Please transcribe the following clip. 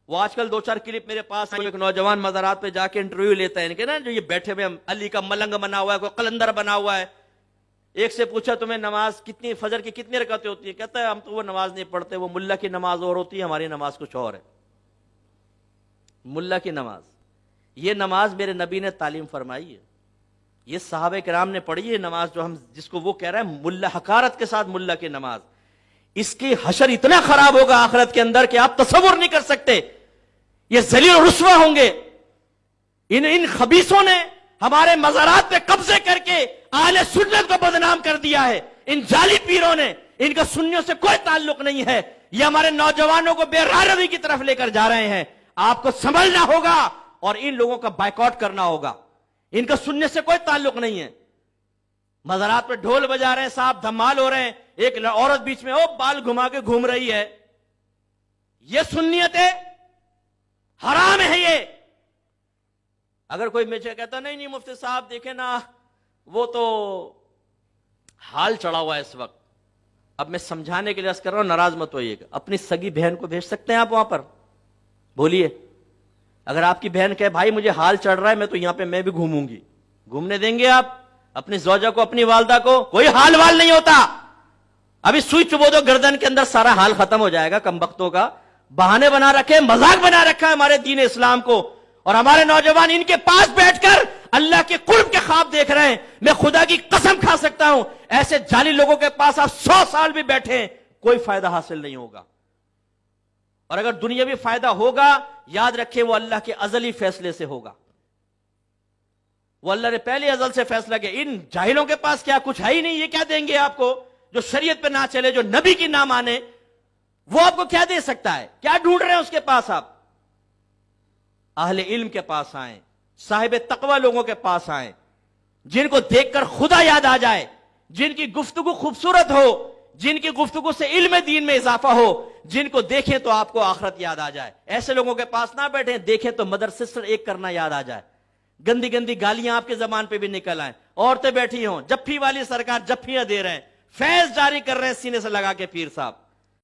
وہ آج کل 2-4 کلپ میرے پاس ہیں، ایک نوجوان مزارات پہ جا کے انٹرویو لیتا ہے ان کے نا، جو یہ بیٹھے ہوئے علی کا ملنگ بنا ہوا ہے، کوئی قلندر بنا ہوا ہے. ایک سے پوچھا تمہیں نماز کتنی، فجر کی کتنی رکعتیں ہوتی ہیں؟ کہتا ہے ہم تو وہ نماز نہیں پڑھتے، وہ ملا کی نماز اور ہوتی ہے، ہماری نماز کچھ اور ہے. ملا کی نماز، یہ نماز میرے نبی نے تعلیم فرمائی ہے، یہ صحابہ کرام نے پڑھی ہے نماز، جو ہم جس کو وہ کہہ رہے ہیں ملا، حقارت کے ساتھ ملا کی نماز. اس کی حشر اتنا خراب ہوگا آخرت کے اندر کہ آپ تصور نہیں کر سکتے. یہ ذلیل و رسوا ہوں گے. ان خبیثوں نے ہمارے مزارات پہ قبضے کر کے اہل سنت کو بدنام کر دیا ہے. ان جعلی پیروں نے، ان کا سنیوں سے کوئی تعلق نہیں ہے. یہ ہمارے نوجوانوں کو بے راروی کی طرف لے کر جا رہے ہیں. آپ کو سنبھلنا ہوگا اور ان لوگوں کا بائیکاٹ کرنا ہوگا. ان کا سننے سے کوئی تعلق نہیں ہے. مزارات پہ ڈھول بجا رہے ہیں صاحب، دھمال ہو رہے ہیں، ایک عورت بیچ میں بال گھما کے گھوم رہی ہے. یہ سنیت ہے، حرام ہے یہ. اگر کوئی مجھے کہتا نہیں مفتی صاحب دیکھیں نا، وہ تو حال چڑھا ہوا ہے اس وقت. اب میں سمجھانے کے لیے عرض کر رہا ہوں، ناراض مت ہوئیے گا. اپنی سگی بہن کو بھیج سکتے ہیں آپ وہاں پر؟ بولیے. اگر آپ کی بہن کہے بھائی مجھے حال چڑھ رہا ہے، میں تو یہاں پہ میں بھی گھوموں گی، گھومنے دیں گے آپ اپنی زوجہ کو، اپنی والدہ کو؟ کوئی حال وال نہیں ہوتا. ابھی سوئی چبو دو گردن کے اندر، سارا حال ختم ہو جائے گا. کم بختوں کا بہانے بنا رکھے، مذاق بنا رکھا ہے ہمارے دین اسلام کو. اور ہمارے نوجوان ان کے پاس بیٹھ کر اللہ کے قرب کے خواب دیکھ رہے ہیں. میں خدا کی قسم کھا سکتا ہوں ایسے جعلی لوگوں کے پاس آپ 100 سال بھی بیٹھیں، کوئی فائدہ حاصل نہیں ہوگا. اور اگر دنیاوی فائدہ ہوگا، یاد رکھیں وہ اللہ کے ازلی فیصلے سے ہوگا. وہ اللہ نے پہلے ازل سے فیصلہ کیا. ان جاہلوں کے پاس کیا کچھ ہے ہی نہیں، یہ کیا دیں گے آپ کو؟ جو شریعت پہ نہ چلے، جو نبی کی نہ مانے، وہ آپ کو کیا دے سکتا ہے؟ کیا ڈھونڈ رہے ہیں اس کے پاس آپ؟ اہل علم کے پاس آئیں، صاحب تقوی لوگوں کے پاس آئیں، جن کو دیکھ کر خدا یاد آ جائے، جن کی گفتگو خوبصورت ہو، جن کی گفتگو سے علم دین میں اضافہ ہو، جن کو دیکھیں تو آپ کو آخرت یاد آ جائے. ایسے لوگوں کے پاس نہ بیٹھیں، دیکھیں تو مدر سسٹر ایک کرنا یاد آ جائے، گندی گندی گالیاں آپ کے زبان پہ بھی نکل آئیں. عورتیں بیٹھی ہوں، جفی والی سرکار جفیاں دے رہے ہیں، فیض جاری کر رہے ہیں سینے سے لگا کے پیر صاحب.